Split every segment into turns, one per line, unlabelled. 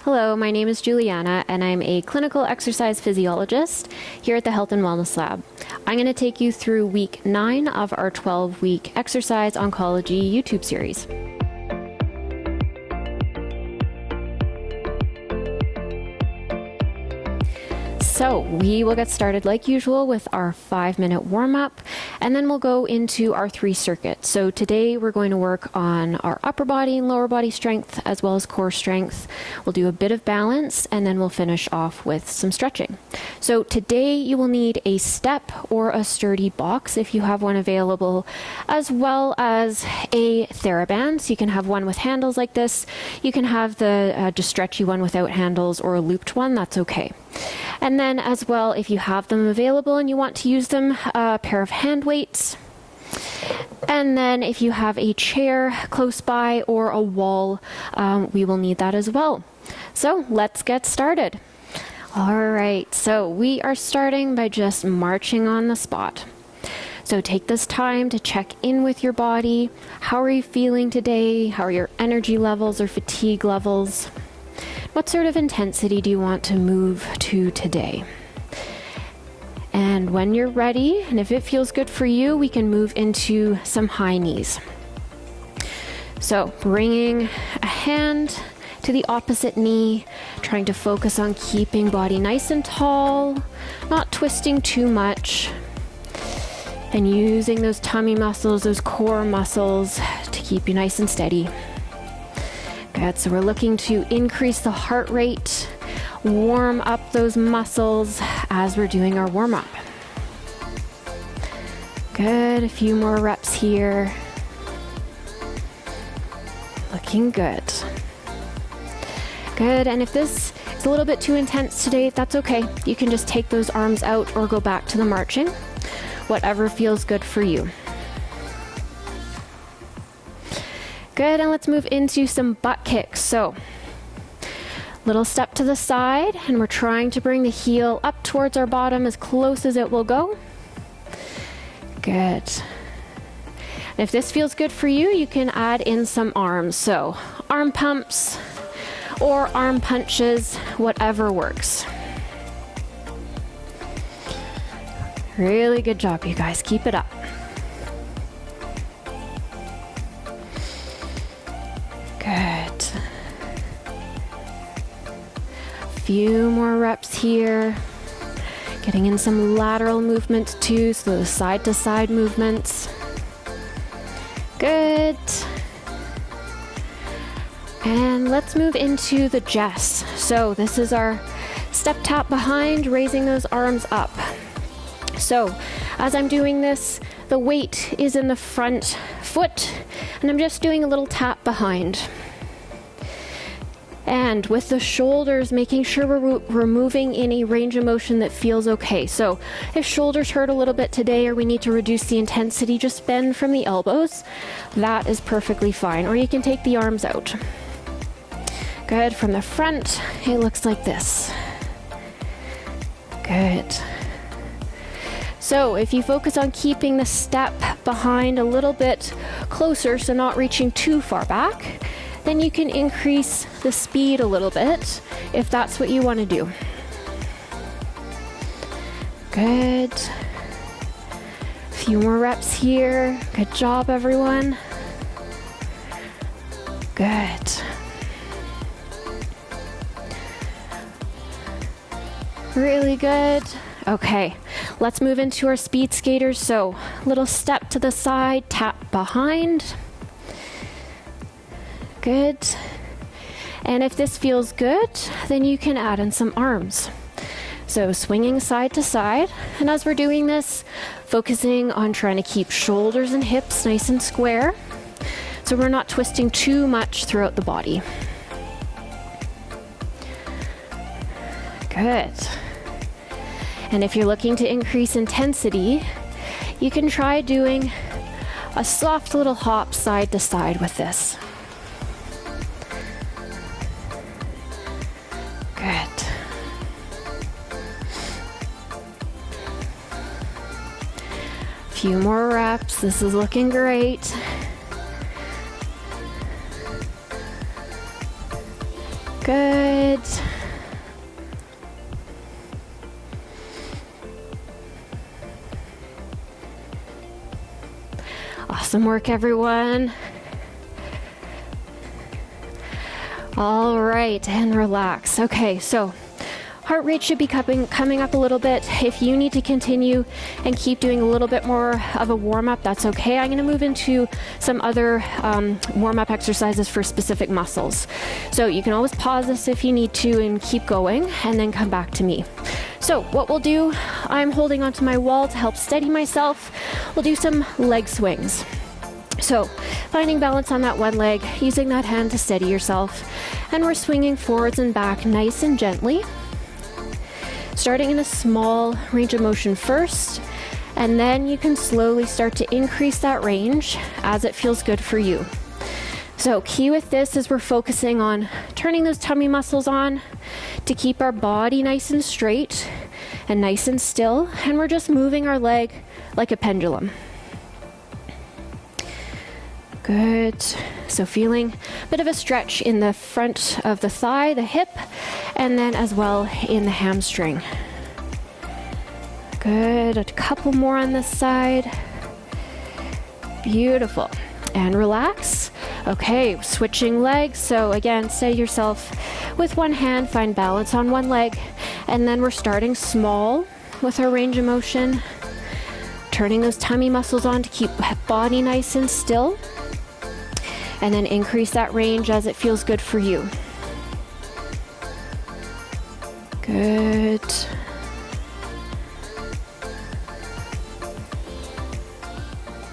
Hello, my name is Julianna, and I'm a clinical exercise physiologist here at the Health and Wellness Lab. I'm going to take you through week 9 of our 12-week Exercise Oncology YouTube series. So we will get started like usual with our 5-minute warm-up, and then we'll go into our 3 circuits. So today we're going to work on our upper body and lower body strength as well as core strength. We'll do a bit of balance, and then we'll finish off with some stretching. So today you will need a step or a sturdy box if you have one available, as well as a TheraBand. So you can have one with handles like this. You can have the just stretchy one without handles, or a looped one, that's okay. And then as well, if you have them available and you want to use them, a pair of hand weights. And then if you have a chair close by or a wall, we will need that as well. So let's get started. All right, so we are starting by just marching on the spot. So take this time to check in with your body. How are you feeling today? How are your energy levels or fatigue levels? What sort of intensity do you want to move to today? And when you're ready, and if it feels good for you, we can move into some high knees. So bringing a hand to the opposite knee, trying to focus on keeping body nice and tall, not twisting too much, and using those tummy muscles, those core muscles to keep you nice and steady. Good, so we're looking to increase the heart rate, warm up those muscles as we're doing our warm-up. Good, a few more reps here. Looking good. Good, and if this is a little bit too intense today, that's okay. You can just take those arms out or go back to the marching, whatever feels good for you. Good, and let's move into some butt kicks. So, little step to the side, and we're trying to bring the heel up towards our bottom as close as it will go. Good. And if this feels good for you, you can add in some arms. So, arm pumps or arm punches, whatever works. Really good job, you guys. Keep it up. Good. A few more reps here. Getting in some lateral movement too, so those side-to-side movements. Good. And let's move into the Jess. So this is our step tap behind, raising those arms up. So as I'm doing this, the weight is in the front foot, and I'm just doing a little tap behind. And with the shoulders, making sure we're moving in a range of motion that feels okay. So if shoulders hurt a little bit today, or we need to reduce the intensity, just bend from the elbows. That is perfectly fine. Or you can take the arms out. Good. From the front, it looks like this. Good. So if you focus on keeping the step behind a little bit closer, so not reaching too far back, then you can increase the speed a little bit if that's what you want to do. Good. A few more reps here. Good job, everyone. Good. Really good. Okay, let's move into our speed skaters. So, little step to the side, tap behind. Good. And if this feels good, then you can add in some arms. So swinging side to side. And as we're doing this, focusing on trying to keep shoulders and hips nice and square, so we're not twisting too much throughout the body. Good. And if you're looking to increase intensity, you can try doing a soft little hop side to side with this. Good. A few more reps. This is looking great. Good. Awesome work, everyone. All right, and relax. Okay, so heart rate should be coming up a little bit. If you need to continue and keep doing a little bit more of a warm-up, that's okay. I'm going to move into some other warm-up exercises for specific muscles. So you can always pause this if you need to and keep going, and then come back to me. So what we'll do, I'm holding onto my wall to help steady myself. We'll do some leg swings. So finding balance on that one leg, using that hand to steady yourself, and we're swinging forwards and back nice and gently. Starting in a small range of motion first, and then you can slowly start to increase that range as it feels good for you. So key with this is we're focusing on turning those tummy muscles on to keep our body nice and straight and nice and still, and we're just moving our leg like a pendulum. Good. So feeling a bit of a stretch in the front of the thigh, the hip, and then as well in the hamstring. Good. A couple more on this side. Beautiful. And relax. Okay, switching legs. So again, steady yourself with one hand, find balance on one leg, and then we're starting small with our range of motion, turning those tummy muscles on to keep body nice and still. And then increase that range as it feels good for you. Good.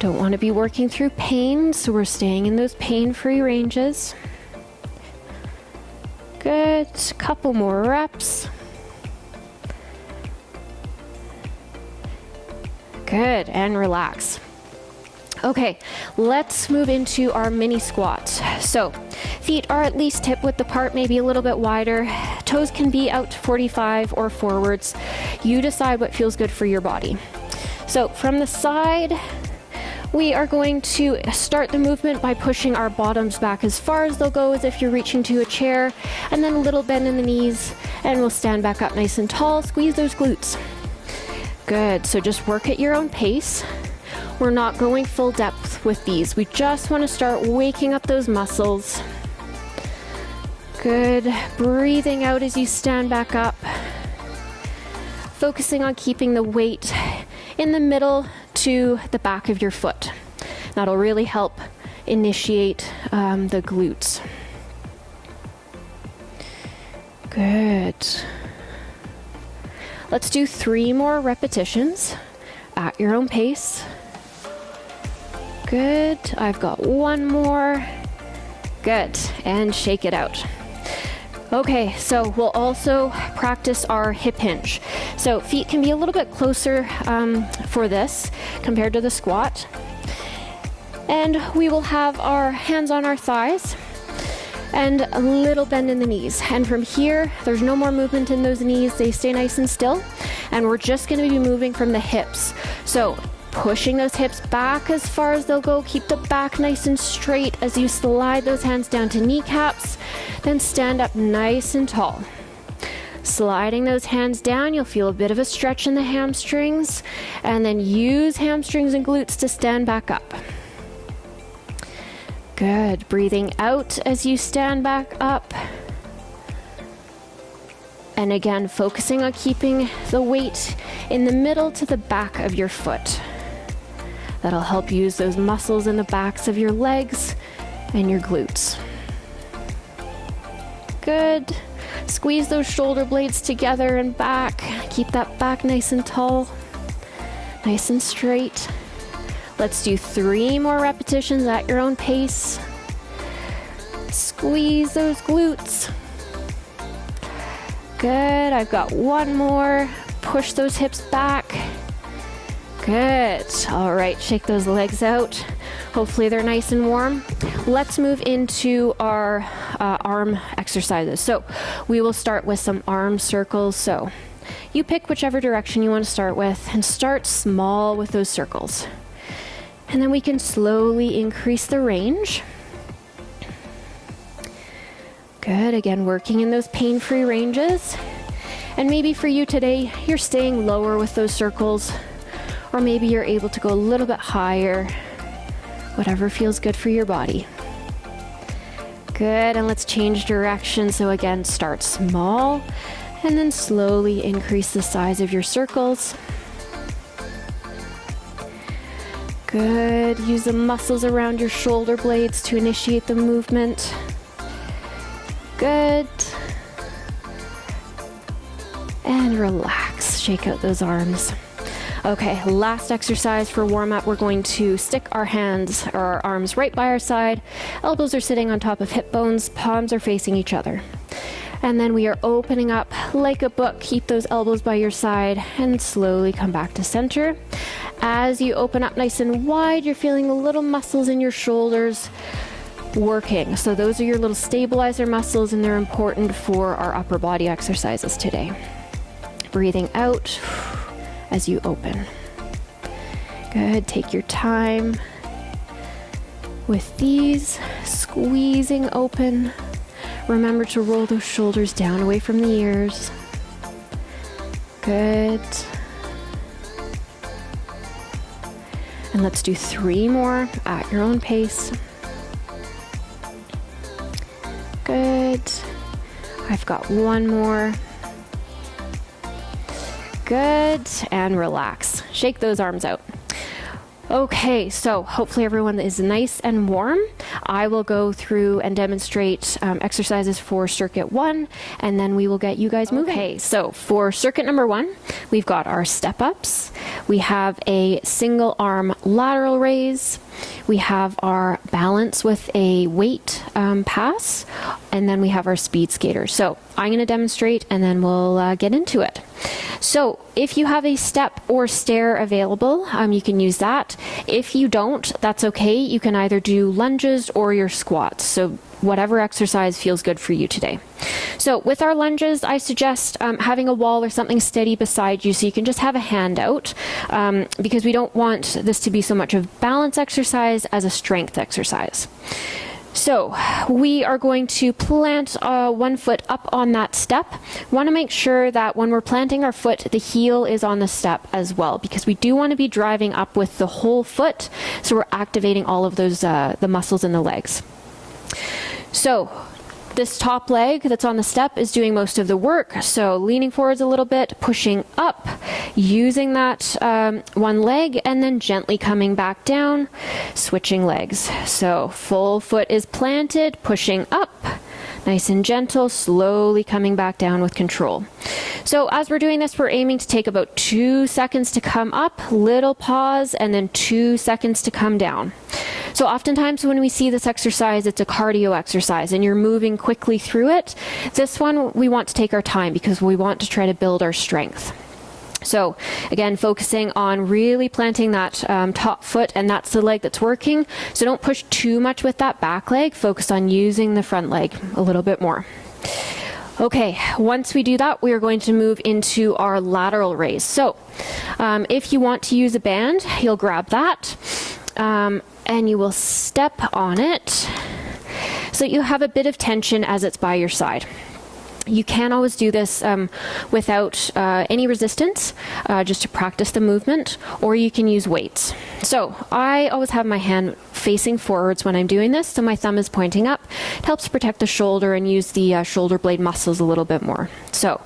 Don't want to be working through pain, so we're staying in those pain-free ranges. Good. Couple more reps. Good. And relax. Okay, let's move into our mini squat. So feet are at least hip width apart, maybe a little bit wider. Toes can be out to 45 or forwards. You decide what feels good for your body. So from the side, we are going to start the movement by pushing our bottoms back as far as they'll go, as if you're reaching to a chair, and then a little bend in the knees, and we'll stand back up nice and tall. Squeeze those glutes. Good, so just work at your own pace. We're not going full depth with these. We just want to start waking up those muscles. Good. Breathing out as you stand back up. Focusing on keeping the weight in the middle to the back of your foot. That'll really help initiate the glutes. Good. Let's do 3 more repetitions at your own pace. Good. I've got 1 more. Good. And shake it out. Okay, so we'll also practice our hip hinge. So feet can be a little bit closer for this compared to the squat. And we will have our hands on our thighs and a little bend in the knees. And from here, there's no more movement in those knees. They stay nice and still. And we're just going to be moving from the hips. So pushing those hips back as far as they'll go. Keep the back nice and straight as you slide those hands down to kneecaps. Then stand up nice and tall. Sliding those hands down, you'll feel a bit of a stretch in the hamstrings. And then use hamstrings and glutes to stand back up. Good. Breathing out as you stand back up. And again, focusing on keeping the weight in the middle to the back of your foot. That'll help use those muscles in the backs of your legs and your glutes. Good. Squeeze those shoulder blades together and back. Keep that back nice and tall, nice and straight. Let's do 3 more repetitions at your own pace. Squeeze those glutes. Good. I've got 1 more. Push those hips back. Good. All right, shake those legs out. Hopefully they're nice and warm. Let's move into our arm exercises. So we will start with some arm circles. So you pick whichever direction you want to start with and start small with those circles. And then we can slowly increase the range. Good. Good, again, working in those pain-free ranges. And maybe for you today, you're staying lower with those circles, or maybe you're able to go a little bit higher, whatever feels good for your body. Good, and let's change direction. So again, start small, and then slowly increase the size of your circles. Good, use the muscles around your shoulder blades to initiate the movement. Good. And relax, shake out those arms. Okay, last exercise for warm-up. We're going to stick our hands or our arms right by our side. Elbows are sitting on top of hip bones, palms are facing each other. And then we are opening up like a book. Keep those elbows by your side and slowly come back to center. As you open up nice and wide, you're feeling the little muscles in your shoulders working. So those are your little stabilizer muscles, and they're important for our upper body exercises today. Breathing out as you open. Good, take your time with these, squeezing open. Remember to roll those shoulders down away from the ears. Good. And let's do 3 more at your own pace. Good. I've got 1 more. Good, and relax. Shake those arms out. Okay, so hopefully everyone is nice and warm. I will go through and demonstrate exercises for circuit 1, and then we will get you guys moving. Okay, so for circuit number 1, we've got our step ups. We have a single arm lateral raise. We have our balance with a weight pass, and then we have our speed skater. So I'm going to demonstrate, and then we'll get into it. So if you have a step or stair available, you can use that. If you don't, that's okay. You can either do lunges or your squats. So whatever exercise feels good for you today. So with our lunges, I suggest having a wall or something steady beside you so you can just have a hand out, because we don't want this to be so much of balance exercise as a strength exercise. So we are going to plant 1 foot up on that step. Want to make sure that when we're planting our foot, the heel is on the step as well, because we do want to be driving up with the whole foot, so we're activating all of those the muscles in the legs. So this top leg that's on the step is doing most of the work. So leaning forwards a little bit, pushing up, using that 1 leg, and then gently coming back down, switching legs. So full foot is planted, pushing up, nice and gentle, slowly coming back down with control. So as we're doing this, we're aiming to take about 2 seconds to come up, little pause, and then 2 seconds to come down. So oftentimes when we see this exercise, it's a cardio exercise and you're moving quickly through it. This one, we want to take our time because we want to try to build our strength. So again, focusing on really planting that top foot, and that's the leg that's working. So don't push too much with that back leg. Focus on using the front leg a little bit more. Okay, once we do that, we are going to move into our lateral raise. So if you want to use a band, you'll grab that. And you will step on it so you have a bit of tension as it's by your side. You can always do this without any resistance, just to practice the movement, or you can use weights. So I always have my hand facing forwards when I'm doing this, so my thumb is pointing up. It helps protect the shoulder and use the shoulder blade muscles a little bit more. So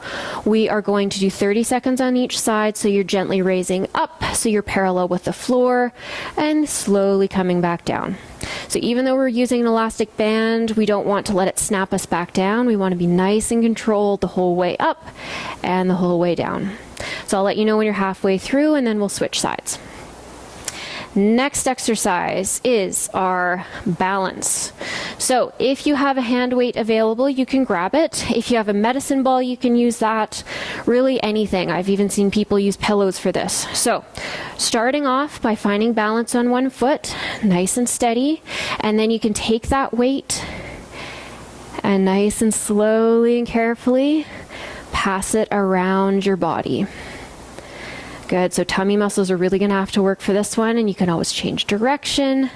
we are going to do 30 seconds on each side, so you're gently raising up, so you're parallel with the floor, and slowly coming back down. So even though we're using an elastic band, we don't want to let it snap us back down. We want to be nice and controlled the whole way up and the whole way down. So I'll let you know when you're halfway through, and then we'll switch sides. Next exercise is our balance. So if you have a hand weight available, you can grab it. If you have a medicine ball, you can use that. Really anything. I've even seen people use pillows for this. So starting off by finding balance on 1 foot, nice and steady, and then you can take that weight and nice and slowly and carefully pass it around your body. Good, so tummy muscles are really going to have to work for this one, and you can always change direction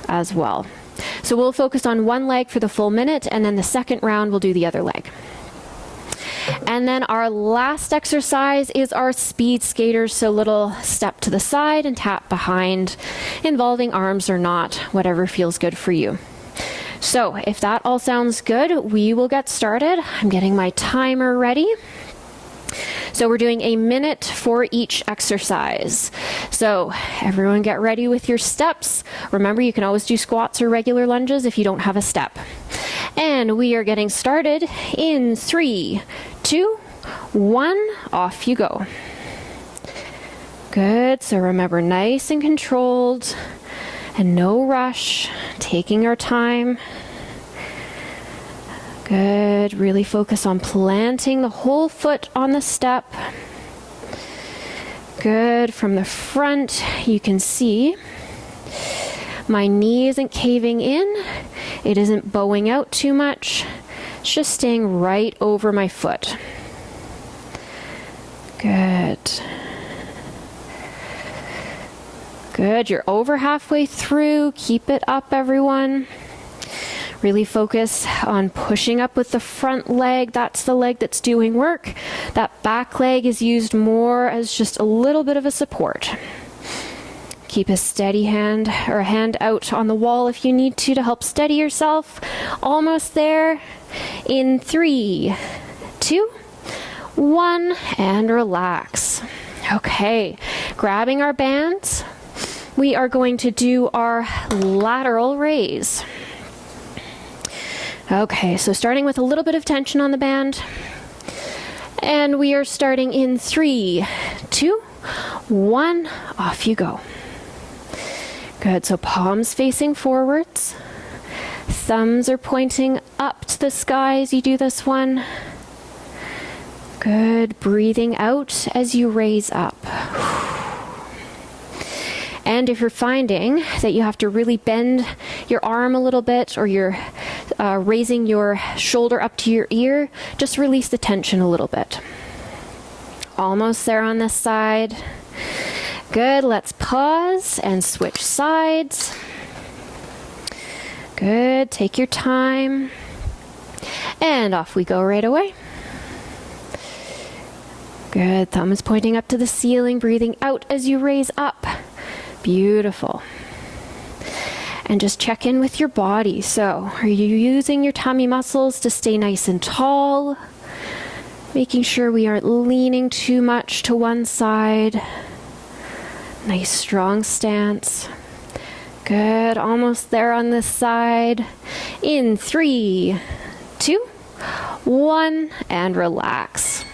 as well. So we'll focus on one leg for the full minute, and then the second round we'll do the other leg. And then our last exercise is our speed skaters. So little step to the side and tap behind, involving arms or not, whatever feels good for you. So if that all sounds good, we will get started. I'm getting my timer ready. So we're doing a minute for each exercise. So everyone get ready with your steps. Remember, you can always do squats or regular lunges if you don't have a step. And we are getting started in 3, 2, 1, off you go. Good, so remember, nice and controlled and no rush, taking our time. Good, really focus on planting the whole foot on the step. Good, from the front you can see my knee isn't caving in, it isn't bowing out too much, it's just staying right over my foot. Good. Good, you're over halfway through, keep it up everyone. Really focus on pushing up with the front leg. That's the leg that's doing work. That back leg is used more as just a little bit of a support. Keep a steady hand or a hand out on the wall if you need to help steady yourself. Almost there. In 3, 2, 1, and relax. Okay, grabbing our bands. We are going to do our lateral raise. Okay, so starting with a little bit of tension on the band. And we are starting in 3, 2, 1, off you go. Good, so palms facing forwards. Thumbs are pointing up to the sky as you do this one. Good, breathing out as you raise up. And if you're finding that you have to really bend your arm a little bit, or you're raising your shoulder up to your ear, just release the tension a little bit. Almost there on this side. Good, let's pause and switch sides. Good, take your time. And off we go right away. Good, thumb is pointing up to the ceiling, breathing out as you raise up. Beautiful. And just check in with your body. So, are you using your tummy muscles to stay nice and tall? Making sure we aren't leaning too much to one side. Nice strong stance. Good, almost there on this side. In 3, 2, 1, and relax.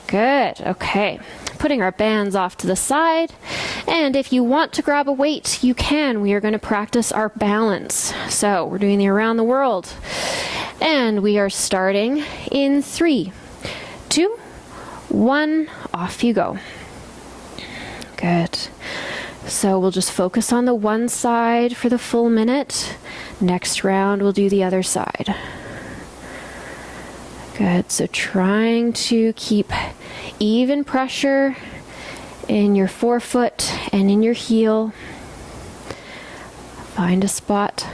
Good, okay. Putting our bands off to the side. And if you want to grab a weight, you can. We are going to practice our balance. So we're doing the around the world. And we are starting in 3, 2, 1, off you go. Good. So we'll just focus on the one side for the full minute. Next round, we'll do the other side. Good. So trying to keep even pressure in your forefoot and in your heel. Find a spot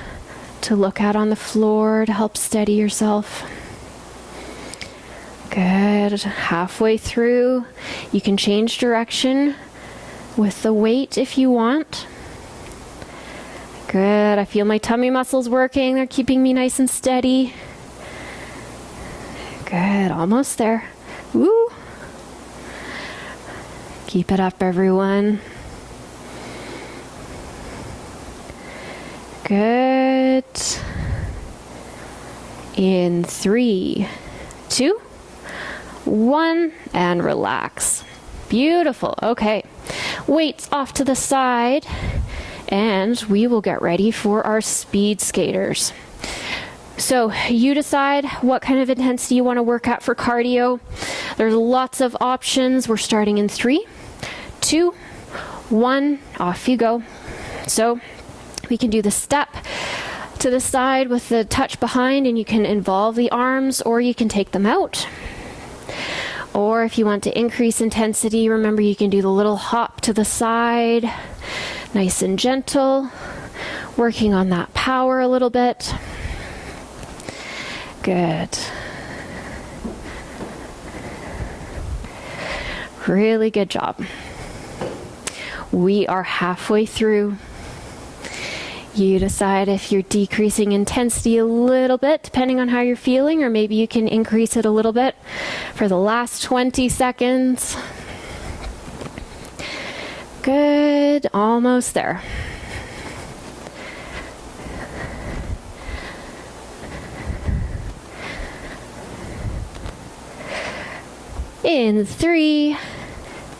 to look at on the floor to help steady yourself. Good. Halfway through, you can change direction with the weight if you want. Good. I feel my tummy muscles working. They're keeping me nice and steady. Good. Almost there. Woo. Keep it up, everyone. Good. In 3, 2, 1, and relax. Beautiful. Okay. Weights off to the side, and we will get ready for our speed skaters. So you decide what kind of intensity you want to work at for cardio. There's lots of options. We're starting in 3, 2, 1, off you go. So we can do the step to the side with the touch behind, and you can involve the arms, or you can take them out. Or if you want to increase intensity, remember you can do the little hop to the side, nice and gentle. Working on that power a little bit. Good. Really good job. We are halfway through. You decide if you're decreasing intensity a little bit, depending on how you're feeling, or maybe you can increase it a little bit for the last 20 seconds. Good, almost there. In 3,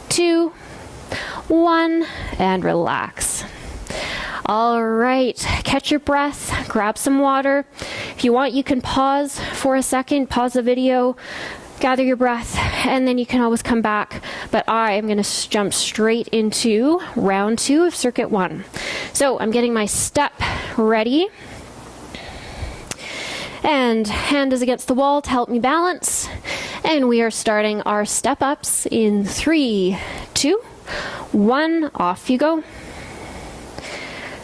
2, 1, and relax. All right, catch your breath, grab some water. If you want, you can pause for a second, pause the video, gather your breath, and then you can always come back. But I am going to jump straight into round 2 of circuit 1. So I'm getting my step ready. And hand is against the wall to help me balance. And we are starting our step ups in 3, 2, 1, off you go.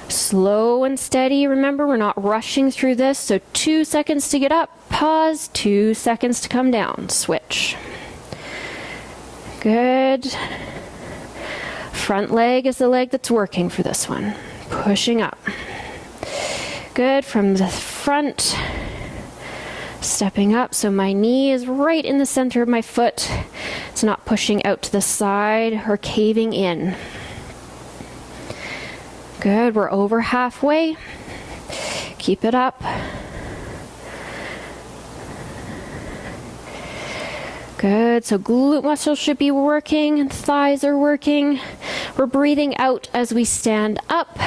Slow and steady. Remember, we're not rushing through this. So 2 seconds to get up, pause, 2 seconds to come down, switch. Good. Front leg is the leg that's working for this one. Pushing up. Good, from the front. Stepping up, so my knee is right in the center of my foot. It's not pushing out to the side or caving in. Good, we're over halfway. Keep it up. Good, so glute muscles should be working, and thighs are working. We're breathing out as we stand up.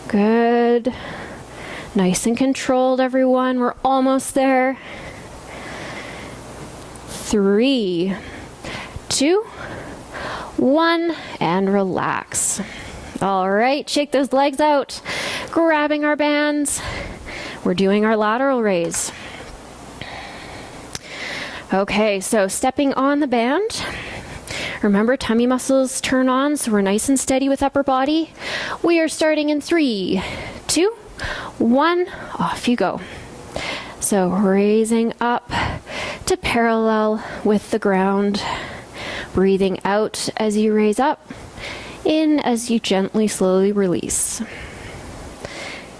Good. Nice and controlled, everyone. We're almost there. 3, 2, 1, and relax. All right, shake those legs out. Grabbing our bands. We're doing our lateral raise. Okay, so stepping on the band. Remember, tummy muscles turn on, so we're nice and steady with upper body. We are starting in 3, 2, 1, off you go. So raising up to parallel with the ground. Breathing out as you raise up. In as you gently, slowly release.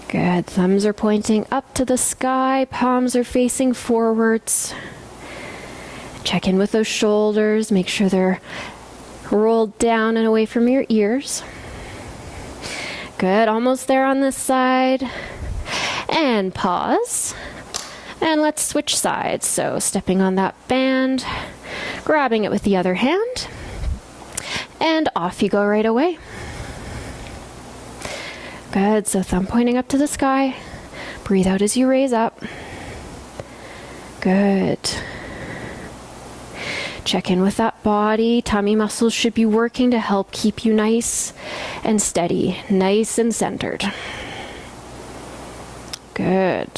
Good. Thumbs are pointing up to the sky. Palms are facing forwards. Check in with those shoulders. Make sure they're rolled down and away from your ears. Good. Almost there on this side. And pause. And let's switch sides. So stepping on that band, grabbing it with the other hand. And off you go right away. Good, so thumb pointing up to the sky. Breathe out as you raise up. Good. Check in with that body. Tummy muscles should be working to help keep you nice and steady, nice and centered. Good.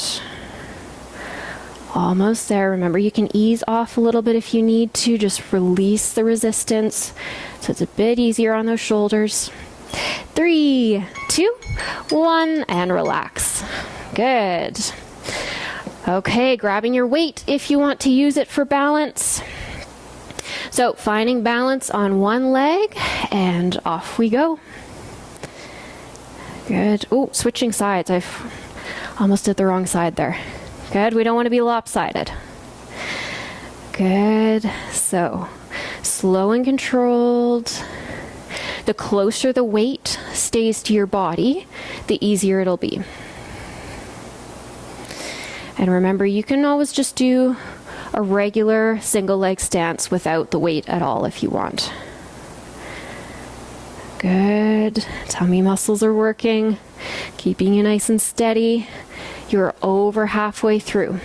Almost there. Remember, you can ease off a little bit if you need to. Just release the resistance so it's a bit easier on those shoulders. 3, 2, 1, and relax. Good. Okay, grabbing your weight if you want to use it for balance. So finding balance on one leg, and off we go. Good. Oh, switching sides. I've almost did the wrong side there. Good, we don't want to be lopsided. Good, so slow and controlled. The closer the weight stays to your body, the easier it'll be. And remember, you can always just do a regular single leg stance without the weight at all if you want. Good, tummy muscles are working, keeping you nice and steady. You're over halfway through.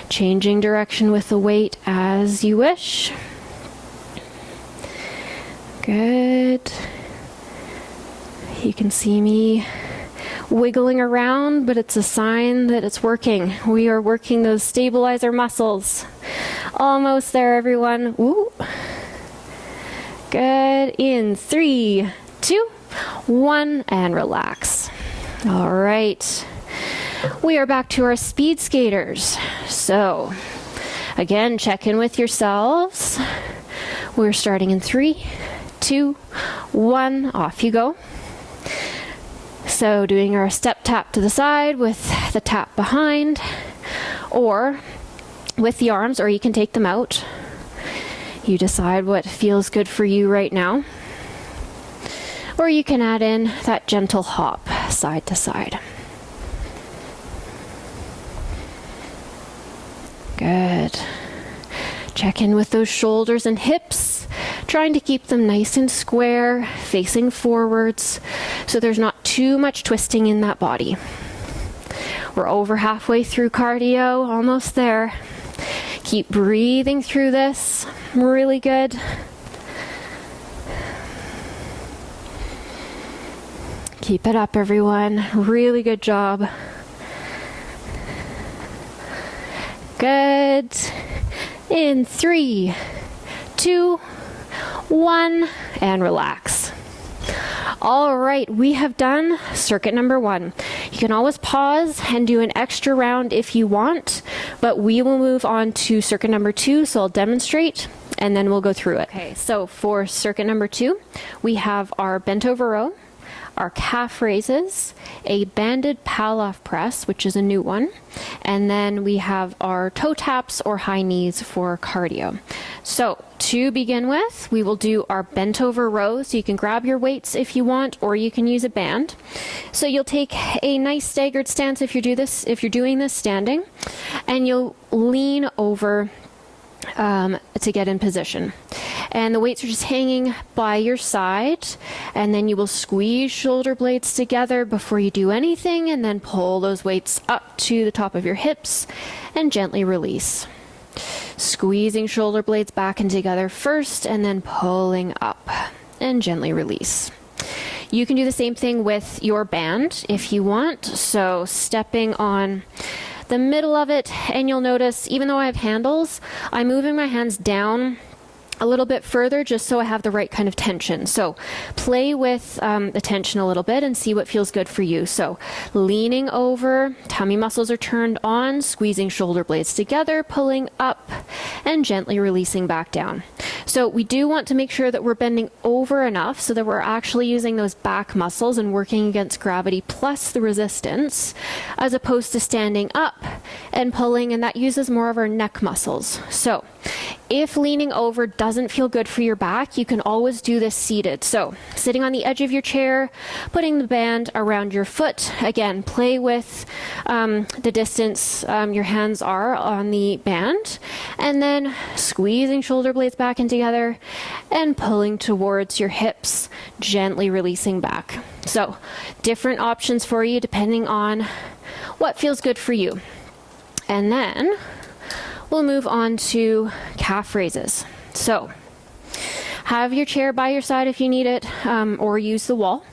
Changing direction with the weight as you wish. Good. You can see me wiggling around, but it's a sign that it's working. We are working those stabilizer muscles. Almost there, everyone. Woo. Good. In 3, 2, 1, and relax. All right. We are back to our speed skaters. So, again, check in with yourselves. We're starting in 3, 2, 1. Off you go. So, doing our step tap to the side with the tap behind, or with the arms, or you can take them out. You decide what feels good for you right now. Or you can add in that gentle hop side to side. Good. Check in with those shoulders and hips, trying to keep them nice and square, facing forwards, so there's not too much twisting in that body. We're over halfway through cardio, almost there. Keep breathing through this. Really good. Keep it up, everyone. Really good job. Good. In 3, 2, 1, and relax. All right, we have done circuit number 1. You can always pause and do an extra round if you want, but we will move on to circuit number 2, so I'll demonstrate and then we'll go through it. Okay, so for circuit number 2, we have our bent over row, our calf raises, a banded Palof press, which is a new one, and then we have our toe taps or high knees for cardio. So to begin with, we will do our bent over row. So you can grab your weights if you want, or you can use a band. So you'll take a nice staggered stance if you're doing this standing, and you'll lean over to get in position. And the weights are just hanging by your side, and then you will squeeze shoulder blades together before you do anything, and then pull those weights up to the top of your hips and gently release. Squeezing shoulder blades back and together first, and then pulling up and gently release. You can do the same thing with your band if you want. So stepping on the middle of it, and you'll notice even though I have handles, I'm moving my hands down a little bit further just so I have the right kind of tension. So play with the tension a little bit and see what feels good for you. So leaning over, tummy muscles are turned on, squeezing shoulder blades together, pulling up and gently releasing back down. So we do want to make sure that we're bending over enough so that we're actually using those back muscles and working against gravity plus the resistance, as opposed to standing up and pulling, and that uses more of our neck muscles. So if leaning over doesn't feel good for your back, you can always do this seated. So sitting on the edge of your chair, putting the band around your foot. Again, play with the distance your hands are on the band, and then squeezing shoulder blades back and together and pulling towards your hips, gently releasing back. So different options for you depending on what feels good for you. And then we'll move on to calf raises. So have your chair by your side if you need it, or use the wall.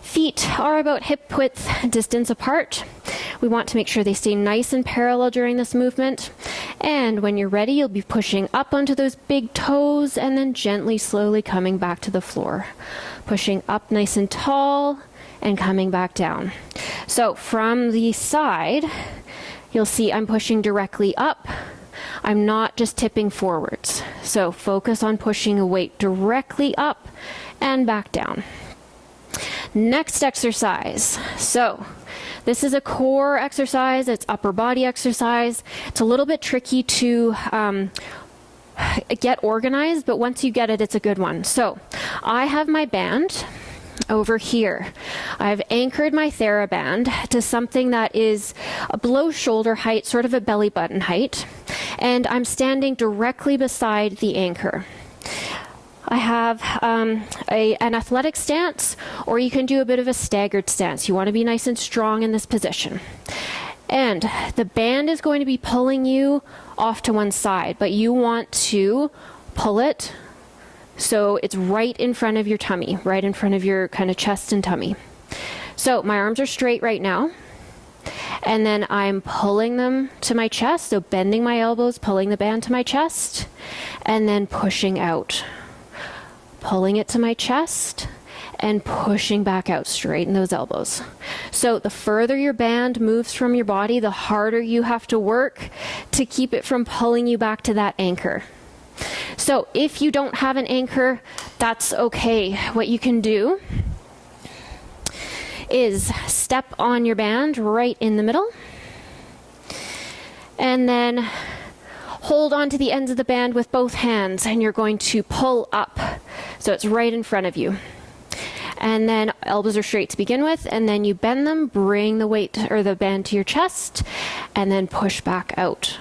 Feet are about hip width distance apart. We want to make sure they stay nice and parallel during this movement. And when you're ready, you'll be pushing up onto those big toes and then gently, slowly coming back to the floor. Pushing up nice and tall and coming back down. So from the side, you'll see I'm pushing directly up. I'm not just tipping forwards. So focus on pushing a weight directly up and back down. Next exercise. So this is a core exercise. It's upper body exercise. It's a little bit tricky to get organized, but once you get it, it's a good one. So I have my band over here. I've anchored my TheraBand to something that is below shoulder height, sort of a belly button height, and I'm standing directly beside the anchor. I have an athletic stance, or you can do a bit of a staggered stance. You want to be nice and strong in this position. And the band is going to be pulling you off to one side, but you want to pull it so it's right in front of your tummy, right in front of your kind of chest and tummy. So my arms are straight right now, and then I'm pulling them to my chest, so bending my elbows, pulling the band to my chest, and then pushing out. Pulling it to my chest, and pushing back out. Straighten those elbows. So the further your band moves from your body, the harder you have to work to keep it from pulling you back to that anchor. So if you don't have an anchor, that's okay. What you can do is step on your band right in the middle, and then hold on to the ends of the band with both hands, and you're going to pull up. So it's right in front of you. And then elbows are straight to begin with, and then you bend them, bring the weight or the band to your chest, and then push back out.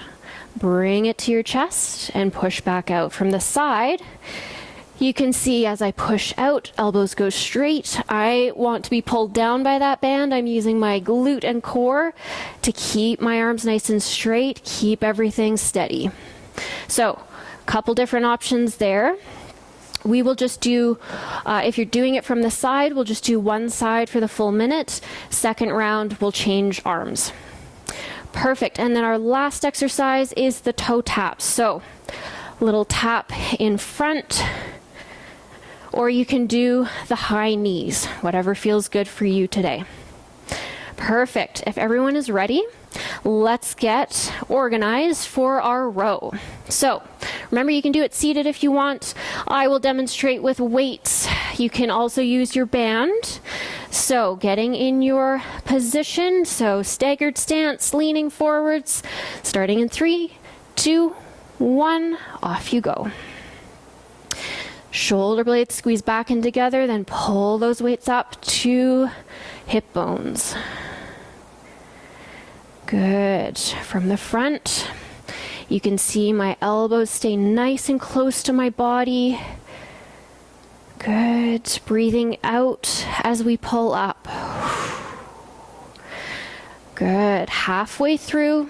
Bring it to your chest and push back out. From the side, you can see as I push out, elbows go straight. I want to be pulled down by that band. I'm using my glute and core to keep my arms nice and straight, keep everything steady. So, a couple different options there. We will just do, if you're doing it from the side, we'll just do one side for the full minute. Second round, we'll change arms. Perfect. And then our last exercise is the toe taps. So, little tap in front, or you can do the high knees, whatever feels good for you today. Perfect. If everyone is ready, let's get organized for our row. So, remember, you can do it seated if you want. I will demonstrate with weights. You can also use your band. So, getting in your position. So, staggered stance, leaning forwards, starting in 3, 2, 1, off you go. Shoulder blades squeeze back in together, then pull those weights up to hip bones. Good. From the front, you can see my elbows stay nice and close to my body. Good. Breathing out as we pull up. Good. Halfway through.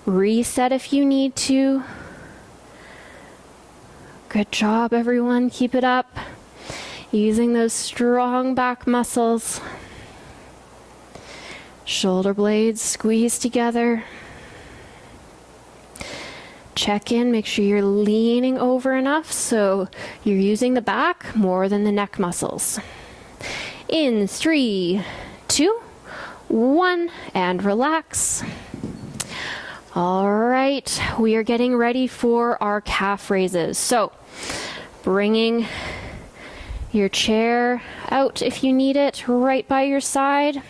Reset if you need to. Good job, everyone. Keep it up. Using those strong back muscles. Shoulder blades squeeze together. Check in, make sure you're leaning over enough so you're using the back more than the neck muscles. In 3, 2, 1, and relax. All right, we are getting ready for our calf raises. So, bringing your chair out if you need it, right by your side.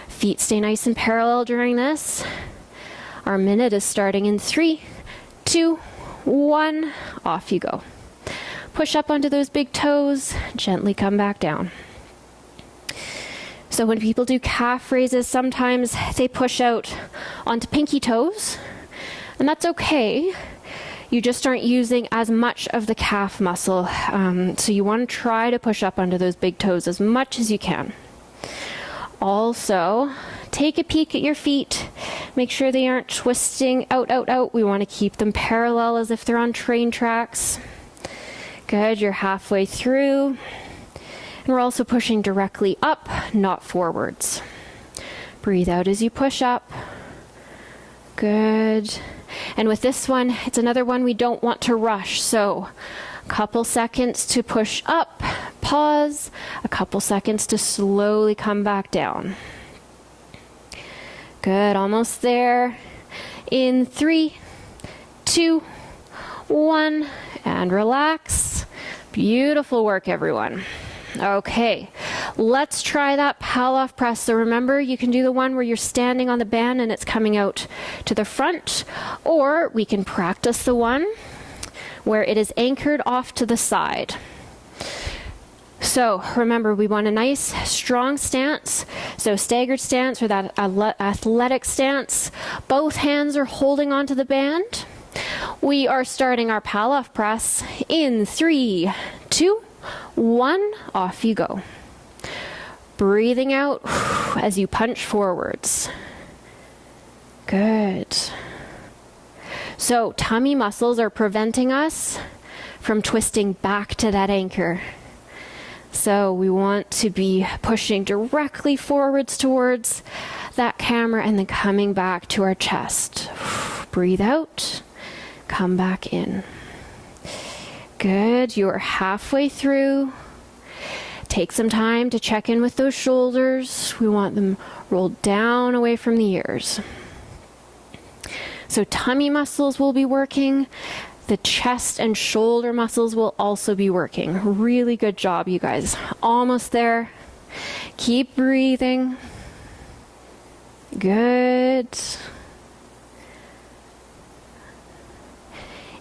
Feet stay nice and parallel during this. Our minute is starting in 3, 2, 1, off you go. Push up onto those big toes, gently come back down. So when people do calf raises, sometimes they push out onto pinky toes, and that's okay. You just aren't using as much of the calf muscle. So you want to try to push up onto those big toes as much as you can. Also, take a peek at your feet. Make sure they aren't twisting out, out, out. We want to keep them parallel as if they're on train tracks. Good, you're halfway through. And we're also pushing directly up, not forwards. Breathe out as you push up. Good. And with this one, it's another one we don't want to rush. So, a couple seconds to push up, pause, a couple seconds to slowly come back down. Good, almost there. In 3, 2, 1, and relax. Beautiful work, everyone. Okay, let's try that Palof press. So remember, you can do the one where you're standing on the band and it's coming out to the front, or we can practice the one where it is anchored off to the side. So remember, we want a nice strong stance. So staggered stance or that athletic stance. Both hands are holding onto the band. We are starting our Palof press in 3, 2, 1, off you go. Breathing out as you punch forwards. Good. So tummy muscles are preventing us from twisting back to that anchor. So we want to be pushing directly forwards towards that camera and then coming back to our chest. Breathe out, come back in. Good, you're halfway through. Take some time to check in with those shoulders. We want them rolled down away from the ears. So tummy muscles will be working. The chest and shoulder muscles will also be working. Really good job, you guys. Almost there. Keep breathing. Good.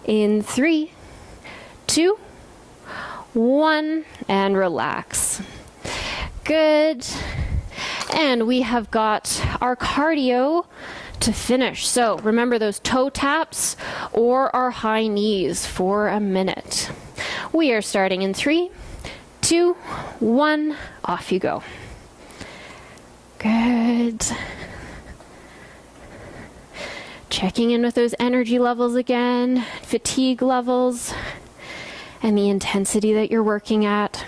In 3, 2, 1, and relax. Good. And we have got our cardio to finish. So remember those toe taps or our high knees for a minute. We are starting in 3, 2, 1, off you go. Good. Checking in with those energy levels again, fatigue levels, and the intensity that you're working at.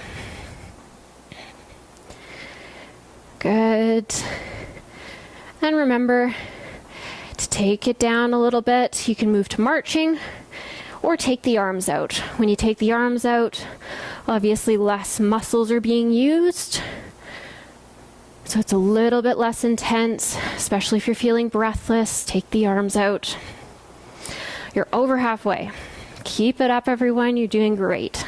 Good. And remember to take it down a little bit. You can move to marching or take the arms out. When you take the arms out, obviously less muscles are being used. So it's a little bit less intense, especially if you're feeling breathless. Take the arms out. You're over halfway. Keep it up, everyone. You're doing great.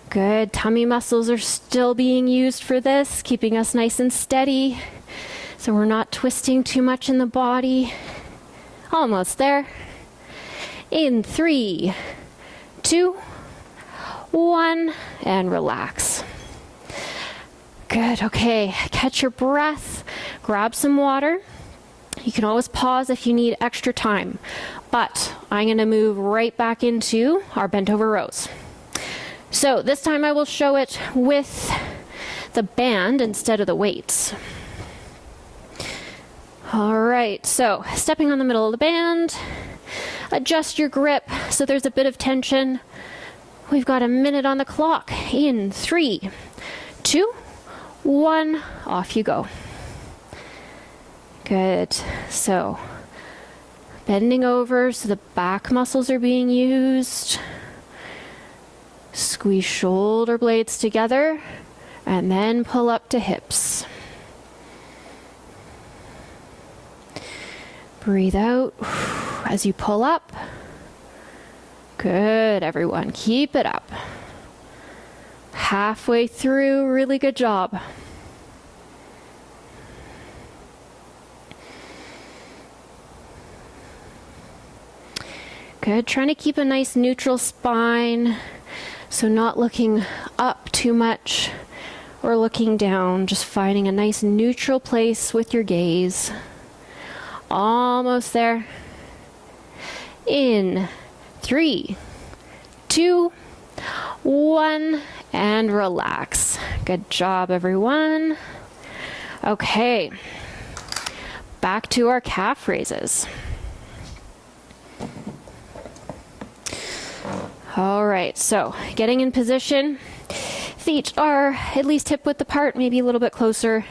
Good. Tummy muscles are still being used for this, keeping us nice and steady, so we're not twisting too much in the body. Almost there. In 3, 2, 1, and relax. Good. Okay. Catch your breath. Grab some water. You can always pause if you need extra time, but I'm going to move right back into our bent over rows. So this time I will show it with the band instead of the weights. All right, so stepping on the middle of the band, adjust your grip so there's a bit of tension. We've got a minute on the clock. In 3, 2, 1, off you go. Good. So bending over so the back muscles are being used. Squeeze shoulder blades together and then pull up to hips. Breathe out as you pull up. Good, everyone. Keep it up. Halfway through. Really good job. Good. Trying to keep a nice neutral spine. So not looking up too much or looking down, just finding a nice neutral place with your gaze. Almost there. In 3, 2, 1, and relax. Good job, everyone. Okay, back to our calf raises. All right, so getting in position. Feet are at least hip width apart, maybe a little bit closer.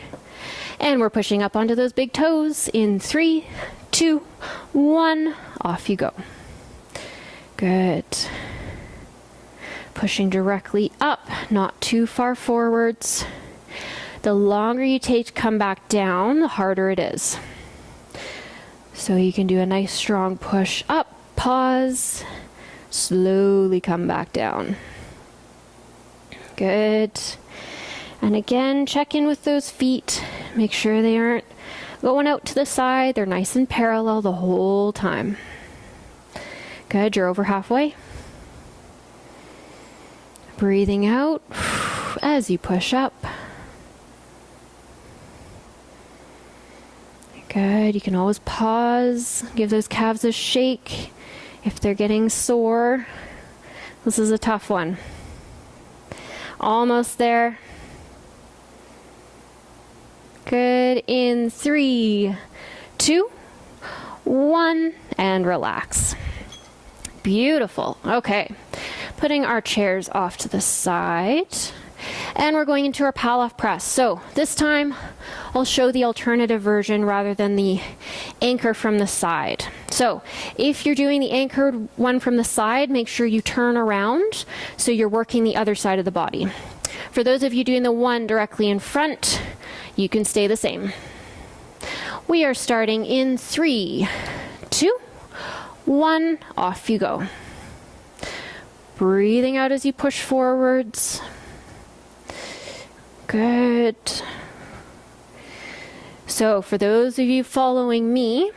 And we're pushing up onto those big toes in 3, 2, 1, off you go. Good. Pushing directly up, not too far forwards. The longer you take to come back down, the harder it is. So you can do a nice strong push up, pause, slowly come back down. Good. And again, check in with those feet. Make sure they aren't going out to the side. They're nice and parallel the whole time. Good, you're over halfway. Breathing out as you push up. Good, you can always pause. Give those calves a shake if they're getting sore. This is a tough one. Almost there. Good. In 3, 2, 1, and relax. Beautiful. Okay. Putting our chairs off to the side. And we're going into our Palof press. So this time I'll show the alternative version rather than the anchor from the side. So if you're doing the anchored one from the side, make sure you turn around so you're working the other side of the body. For those of you doing the one directly in front, you can stay the same. We are starting in 3, 2, 1, off you go. Breathing out as you push forwards. Good. So for those of you following me,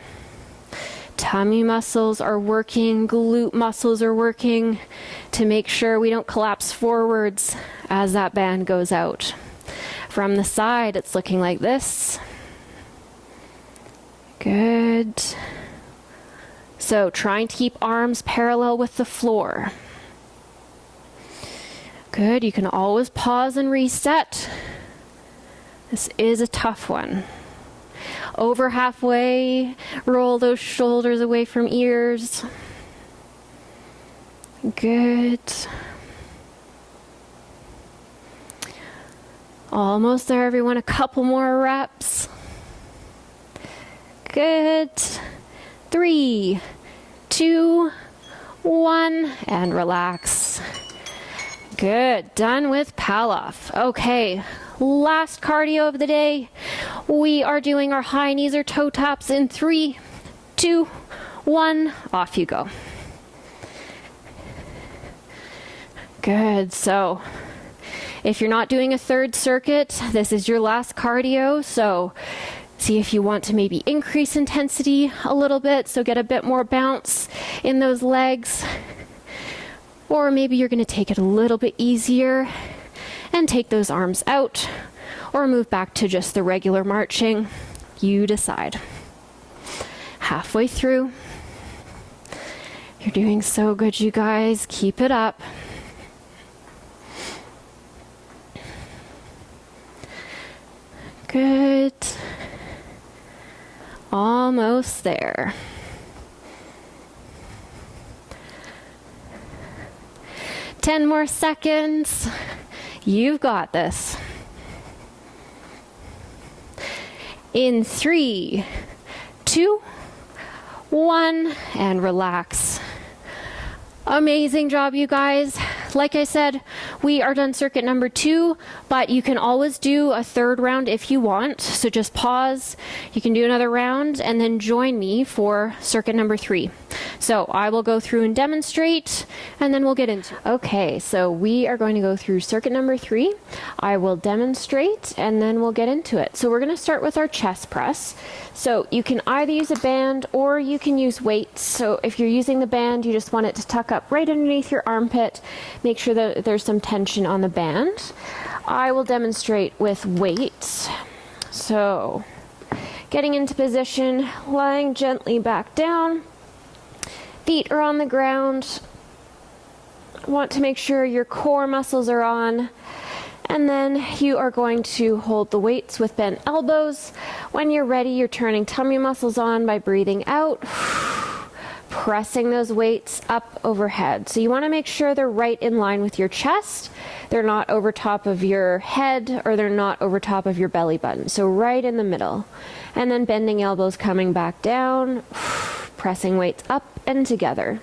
tummy muscles are working, glute muscles are working to make sure we don't collapse forwards as that band goes out. From the side, it's looking like this. Good. So trying to keep arms parallel with the floor. Good. You can always pause and reset. This is a tough one. Over halfway, roll those shoulders away from ears. Good. Almost there, everyone. A couple more reps. Good. 3, 2, 1, and relax. Good. Done with Palof. Okay. Last cardio of the day. We are doing our high knees or toe taps in 3, 2, 1. Off you go. Good. So if you're not doing a third circuit, this is your last cardio. So see if you want to maybe increase intensity a little bit, so get a bit more bounce in those legs. Or maybe you're going to take it a little bit easier and take those arms out, or move back to just the regular marching. You decide. Halfway through. You're doing so good, you guys. Keep it up. Good. Almost there. Ten more seconds. You've got this. In 3, 2, 1, and relax. Amazing job, you guys. Like I said, we are done circuit number 2, but you can always do a third round if you want. So just pause. You can do another round and then join me for circuit number 3. So I will go through and demonstrate, and then we'll get into it. Okay, so we are going to go through circuit number 3. I will demonstrate, and then we'll get into it. So we're going to start with our chest press. So you can either use a band or you can use weights. So if you're using the band, you just want it to tuck up right underneath your armpit. Make sure that there's some tension on the band. I will demonstrate with weights. So getting into position, lying gently back down. Feet are on the ground. Want to make sure your core muscles are on. And then you are going to hold the weights with bent elbows. When you're ready, you're turning tummy muscles on by breathing out, pressing those weights up overhead. So you want to make sure they're right in line with your chest. They're not over top of your head, or they're not over top of your belly button. So right in the middle. And then bending elbows, coming back down, pressing weights up and together.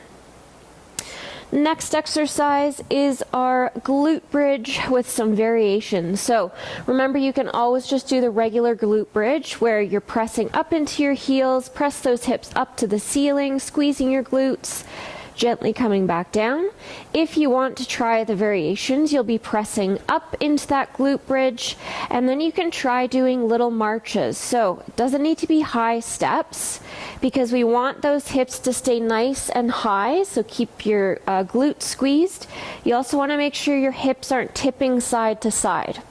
Next exercise is our glute bridge with some variations. So remember, you can always just do the regular glute bridge where you're pressing up into your heels, press those hips up to the ceiling, squeezing your glutes, gently coming back down. If you want to try the variations, you'll be pressing up into that glute bridge, and then you can try doing little marches. So it doesn't need to be high steps because we want those hips to stay nice and high, so keep your glutes squeezed. You also want to make sure your hips aren't tipping side to side.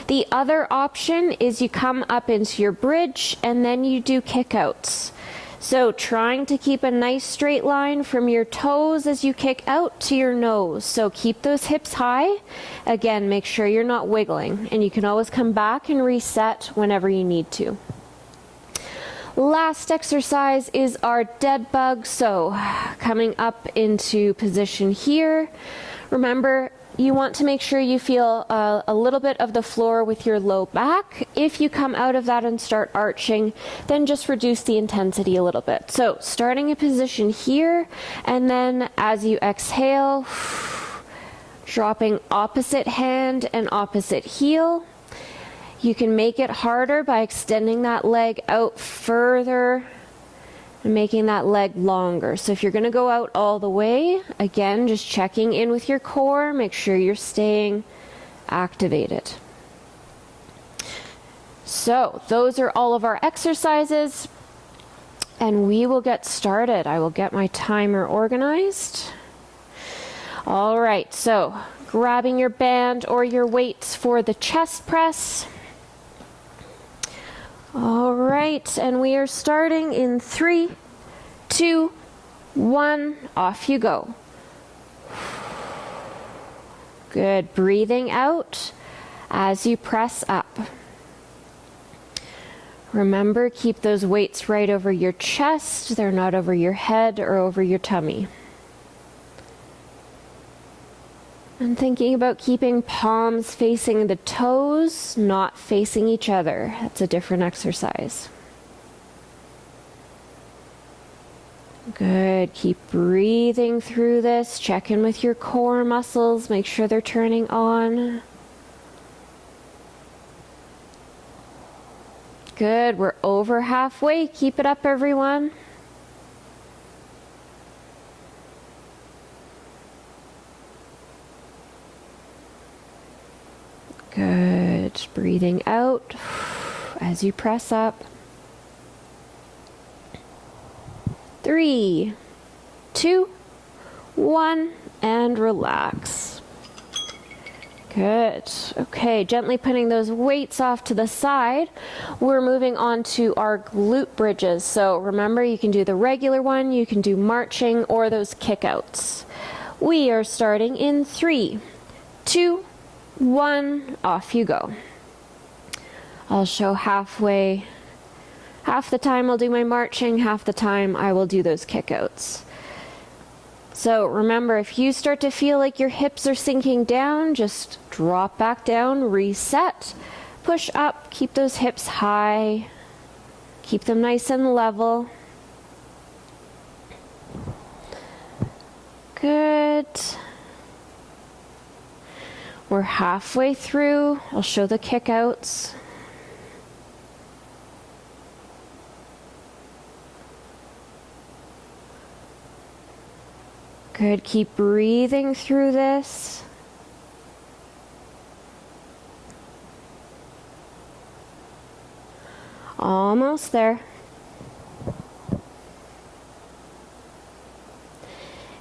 The other option is you come up into your bridge and then you do kickouts. So trying to keep a nice straight line from your toes as you kick out to your nose. So keep those hips high. Again, make sure you're not wiggling, and you can always come back and reset whenever you need to. Last exercise is our dead bug. So coming up into position here. Remember, you want to make sure you feel a little bit of the floor with your low back. If you come out of that and start arching, then just reduce the intensity a little bit. So starting a position here, and then as you exhale, dropping opposite hand and opposite heel. You can make it harder by extending that leg out further and making that leg longer. So if you're going to go out all the way, again, just checking in with your core, make sure you're staying activated. So those are all of our exercises, and we will get started. I will get my timer organized. All right, so grabbing your band or your weights for the chest press. All right, and we are starting in 3, 2, 1, off you go. Good, breathing out as you press up. Remember, keep those weights right over your chest. They're not over your head or over your tummy. And thinking about keeping palms facing the toes, not facing each other. That's a different exercise. Good. Keep breathing through this. Check in with your core muscles. Make sure they're turning on. Good. We're over halfway. Keep it up, everyone. Good. Breathing out as you press up. 3, 2, 1, and relax. Good. Okay, gently putting those weights off to the side. We're moving on to our glute bridges. So remember, you can do the regular one, you can do marching, or those kickouts. We are starting in 3, 2, 1, off you go. I'll show halfway. Half the time I'll do my marching, half the time I will do those kickouts. So remember, if you start to feel like your hips are sinking down, just drop back down, reset, push up, keep those hips high, keep them nice and level. Good. We're halfway through. I'll show the kickouts. Good. Keep breathing through this. Almost there.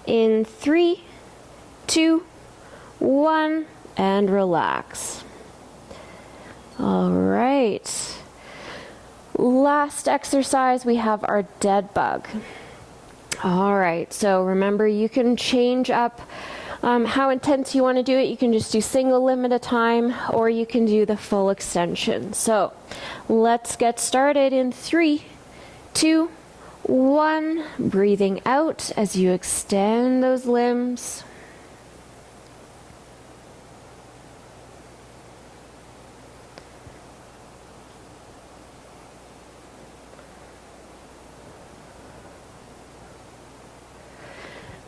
In 3, 2, 1, and relax. All right. Last exercise, we have our dead bug. All right, so remember, you can change up how intense you want to do it. You can just do single limb at a time, or you can do the full extension. So let's get started in 3, 2, 1. Breathing out as you extend those limbs.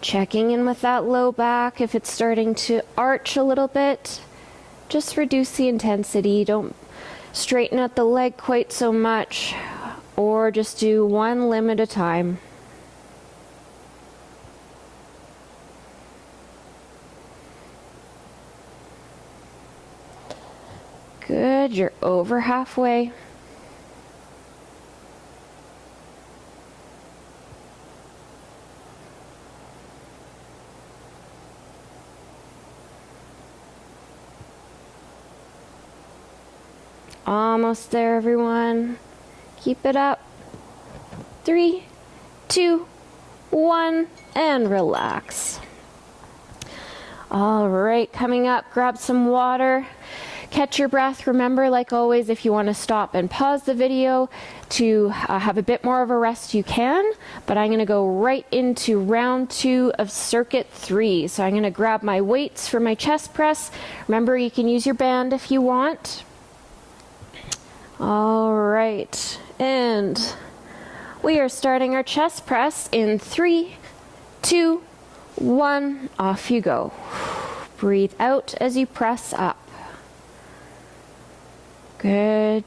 Checking in with that low back. If it's starting to arch a little bit, just reduce the intensity. Don't straighten out the leg quite so much, or just do one limb at a time. Good, you're over halfway. Almost there, everyone. Keep it up. 3, 2, 1, and relax. All right, coming up, grab some water. Catch your breath. Remember, like always, if you want to stop and pause the video to have a bit more of a rest, you can. But I'm going to go right into round 2 of circuit 3. So I'm going to grab my weights for my chest press. Remember, you can use your band if you want. All right. And we are starting our chest press in 3, 2, 1. Off you go. Breathe out as you press up. Good.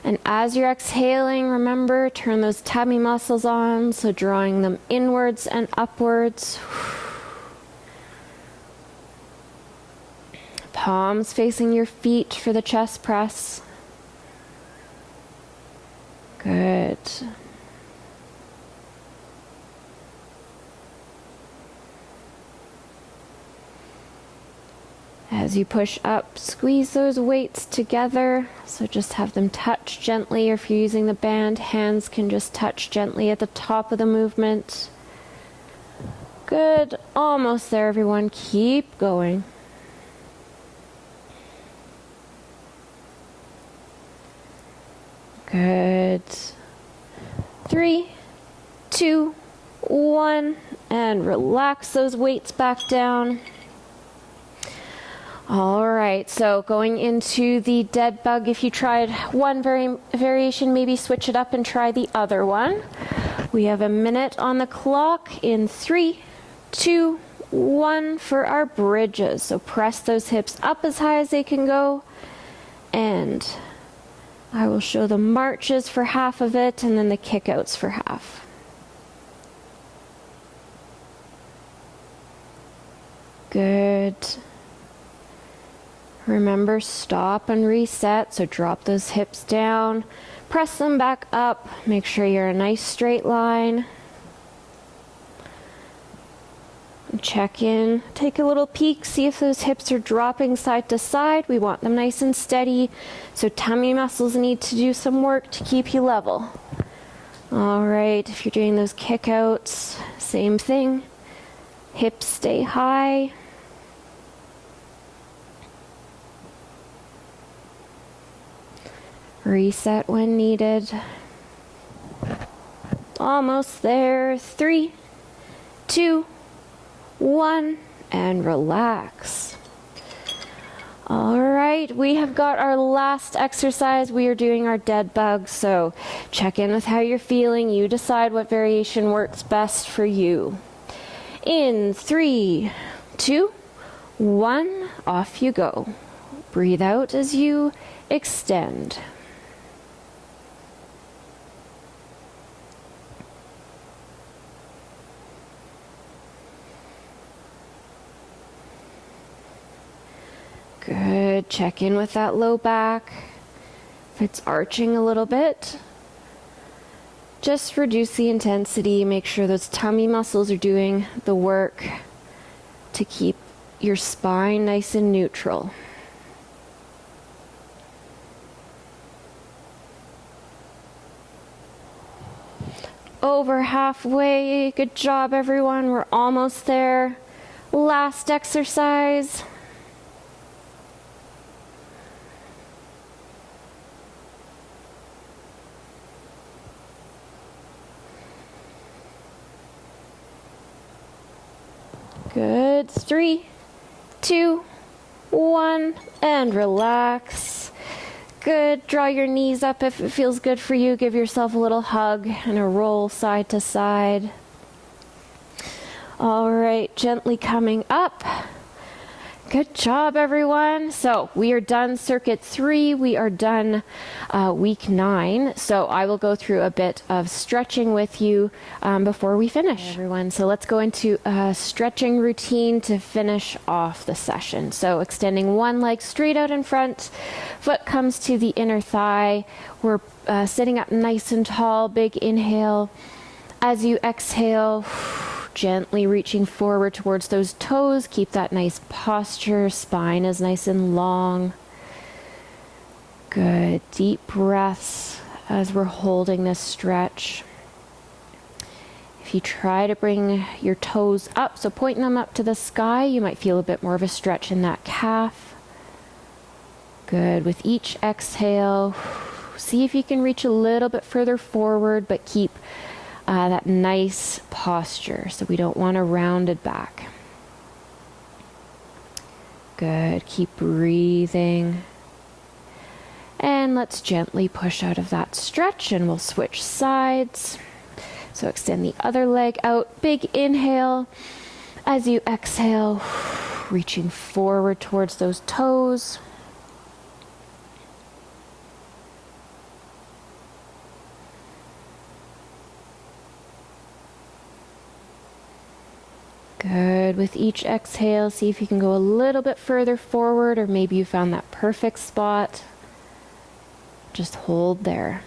And as you're exhaling, remember, turn those tummy muscles on, so drawing them inwards and upwards. Palms facing your feet for the chest press. Good. As you push up, squeeze those weights together. So just have them touch gently, or if you're using the band, hands can just touch gently at the top of the movement. Good. Almost there, everyone. Keep going. Good. 3, 2, 1, and relax those weights back down. All right, so going into the dead bug, if you tried one variation, maybe switch it up and try the other one. We have a minute on the clock in 3, 2, 1 for our bridges. So press those hips up as high as they can go, and I will show the marches for half of it and then the kickouts for half. Good. Remember, stop and reset, so drop those hips down, press them back up, make sure you're in a nice straight line. Check in, take a little peek, see if those hips are dropping side to side. We want them nice and steady, so tummy muscles need to do some work to keep you level. All right, if you're doing those kickouts, same thing. Hips stay high. Reset when needed. Almost there. 3, 2, 1, and relax. All right, we have got our last exercise. We are doing our dead bug, so check in with how you're feeling. You decide what variation works best for you. In 3, 2, 1, off you go. Breathe out as you extend. Good. Check in with that low back. If it's arching a little bit, just reduce the intensity. Make sure those tummy muscles are doing the work to keep your spine nice and neutral. Over halfway. Good job, everyone. We're almost there. Last exercise. Good. 3, 2, 1, and relax. Good. Draw your knees up if it feels good for you. Give yourself a little hug and a roll side to side. All right, gently coming up. Good job, everyone. So we are done circuit 3. We are done week 9. So I will go through a bit of stretching with you before we finish, everyone. So let's go into a stretching routine to finish off the session. So extending one leg straight out in front, foot comes to the inner thigh. We're sitting up nice and tall, big inhale. As you exhale, gently reaching forward towards those toes. Keep that nice posture. Spine is nice and long. Good. Deep breaths as we're holding this stretch. If you try to bring your toes up, so pointing them up to the sky, you might feel a bit more of a stretch in that calf. Good. With each exhale, see if you can reach a little bit further forward, but keep that nice posture. So we don't want a rounded back. Good. Keep breathing. And let's gently push out of that stretch, and we'll switch sides. So extend the other leg out. Big inhale. As you exhale, reaching forward towards those toes. Good. With each exhale, see if you can go a little bit further forward, or maybe you found that perfect spot. Just hold there.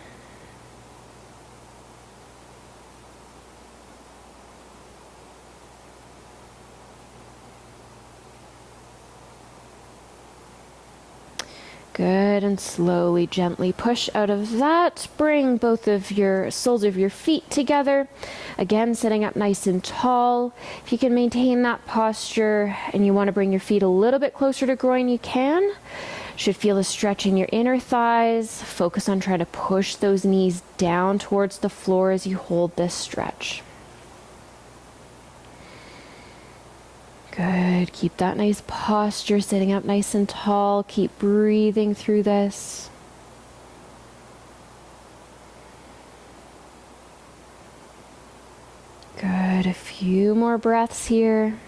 Good, and slowly, gently push out of that. Bring both of your soles of your feet together. Again, sitting up nice and tall. If you can maintain that posture and you want to bring your feet a little bit closer to groin, you can. Should feel a stretch in your inner thighs. Focus on trying to push those knees down towards the floor as you hold this stretch. Good. Keep that nice posture, sitting up nice and tall. Keep breathing through this. Good. A few more breaths here.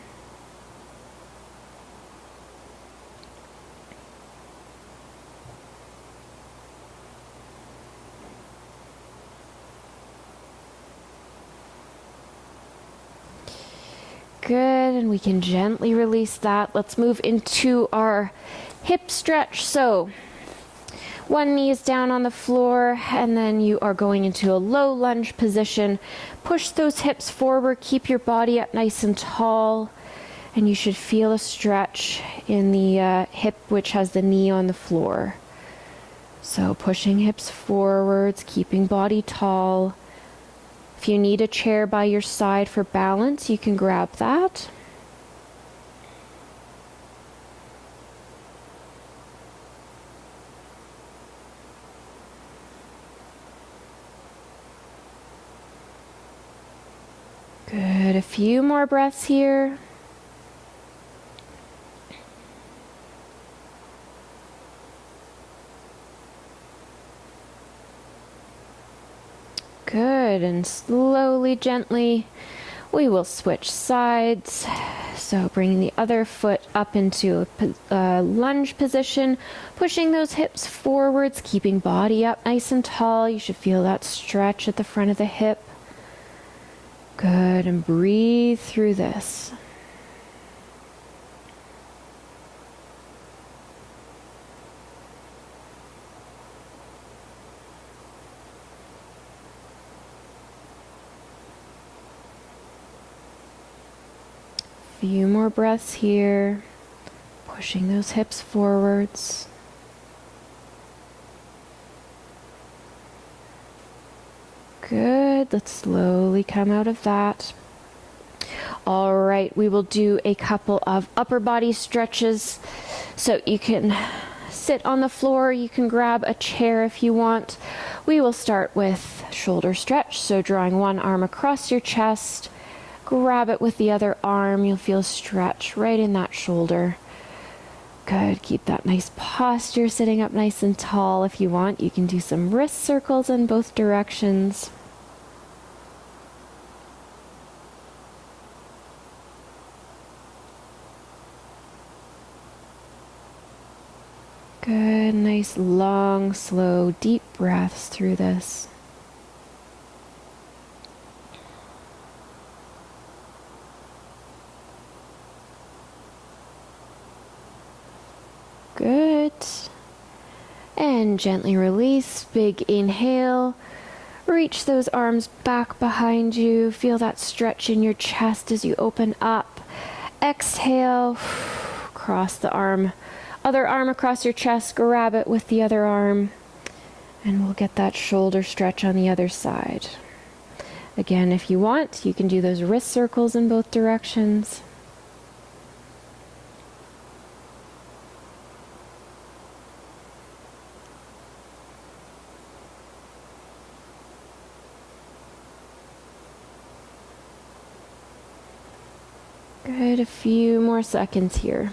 Good, and we can gently release that. Let's move into our hip stretch. So one knee is down on the floor, and then you are going into a low lunge position. Push those hips forward, keep your body up nice and tall, and you should feel a stretch in the hip which has the knee on the floor. So pushing hips forwards, keeping body tall. If you need a chair by your side for balance, you can grab that. Good. A few more breaths here. Good, and slowly, gently, we will switch sides. So bringing the other foot up into a lunge position, pushing those hips forwards, keeping body up nice and tall. You should feel that stretch at the front of the hip. Good, and breathe through this. Few more breaths here, pushing those hips forwards. Good, let's slowly come out of that. All right, we will do a couple of upper body stretches. So you can sit on the floor, you can grab a chair if you want. We will start with shoulder stretch, so drawing one arm across your chest. Grab it with the other arm. You'll feel a stretch right in that shoulder. Good. Keep that nice posture, sitting up nice and tall. If you want, you can do some wrist circles in both directions. Good. Nice, long, slow, deep breaths through this. Good. And gently release. Big inhale. Reach those arms back behind you. Feel that stretch in your chest as you open up. Exhale. Cross the arm. Other arm across your chest. Grab it with the other arm. And we'll get that shoulder stretch on the other side. Again, if you want, you can do those wrist circles in both directions. Good, a few more seconds here.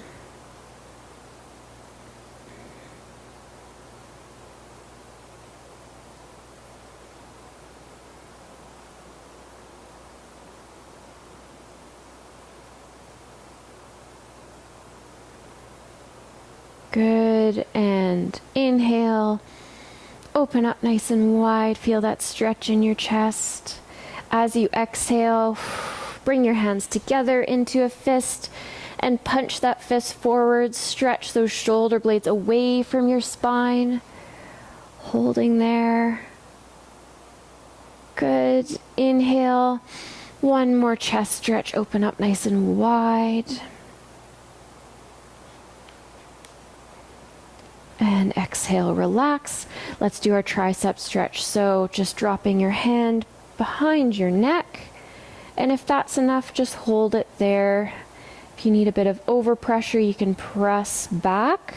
Good, and inhale, open up nice and wide, feel that stretch in your chest. As you exhale, bring your hands together into a fist and punch that fist forward, stretch those shoulder blades away from your spine, holding there. Good, inhale, one more chest stretch, open up nice and wide. And exhale, relax. Let's do our tricep stretch. So just dropping your hand behind your neck. And if that's enough, just hold it there. If you need a bit of overpressure, you can press back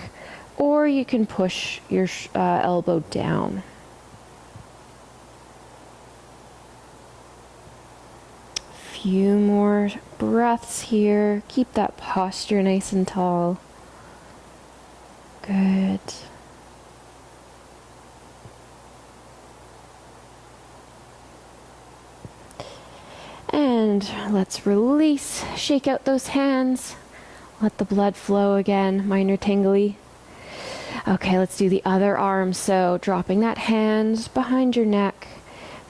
or you can push your elbow down. Few more breaths here. Keep that posture nice and tall. Good. And let's release, shake out those hands, let the blood flow again, minor tingly. Okay, let's do the other arm. So dropping that hand behind your neck.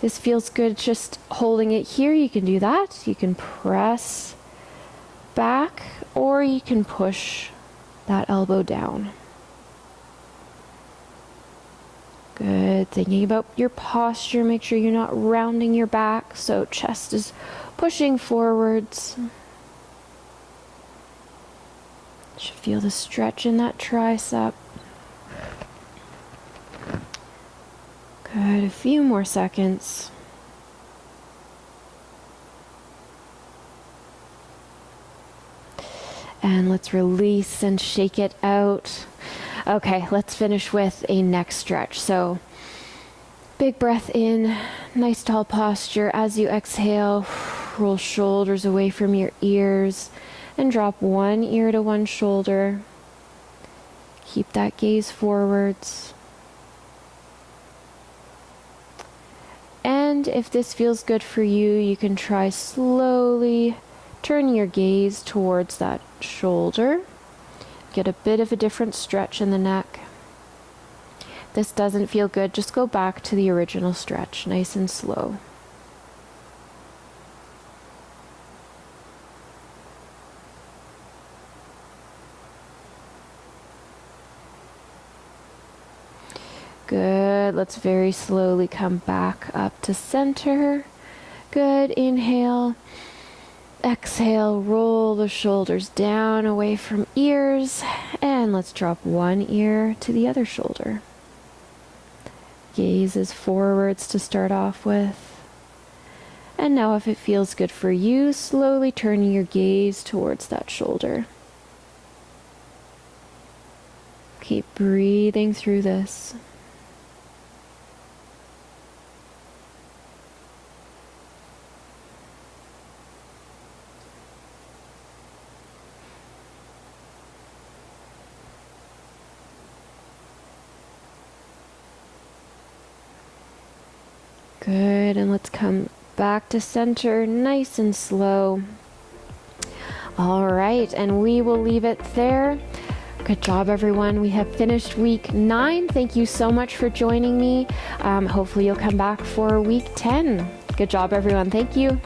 This feels good, just holding it here. You can do that. You can press back or you can push that elbow down. Good. Thinking about your posture, make sure you're not rounding your back, so chest is pushing forwards. Should feel the stretch in that tricep. Good. A few more seconds. And let's release and shake it out. Okay, let's finish with a neck stretch. So big breath in, nice tall posture. As you exhale, roll shoulders away from your ears and drop one ear to one shoulder. Keep that gaze forwards. And if this feels good for you, you can try slowly turn your gaze towards that shoulder. Get a bit of a different stretch in the neck. If this doesn't feel good, just go back to the original stretch, nice and slow. Good. Let's very slowly come back up to center. Good. Inhale. Exhale, roll the shoulders down away from ears, and let's drop one ear to the other shoulder. Gaze is forwards to start off with. And now if it feels good for you, slowly turn your gaze towards that shoulder. Keep breathing through this. Good, and let's come back to center, nice and slow. All right, and we will leave it there. Good job, everyone. We have finished week 9. Thank you so much for joining me. Hopefully you'll come back for week 10. Good job, everyone. Thank you.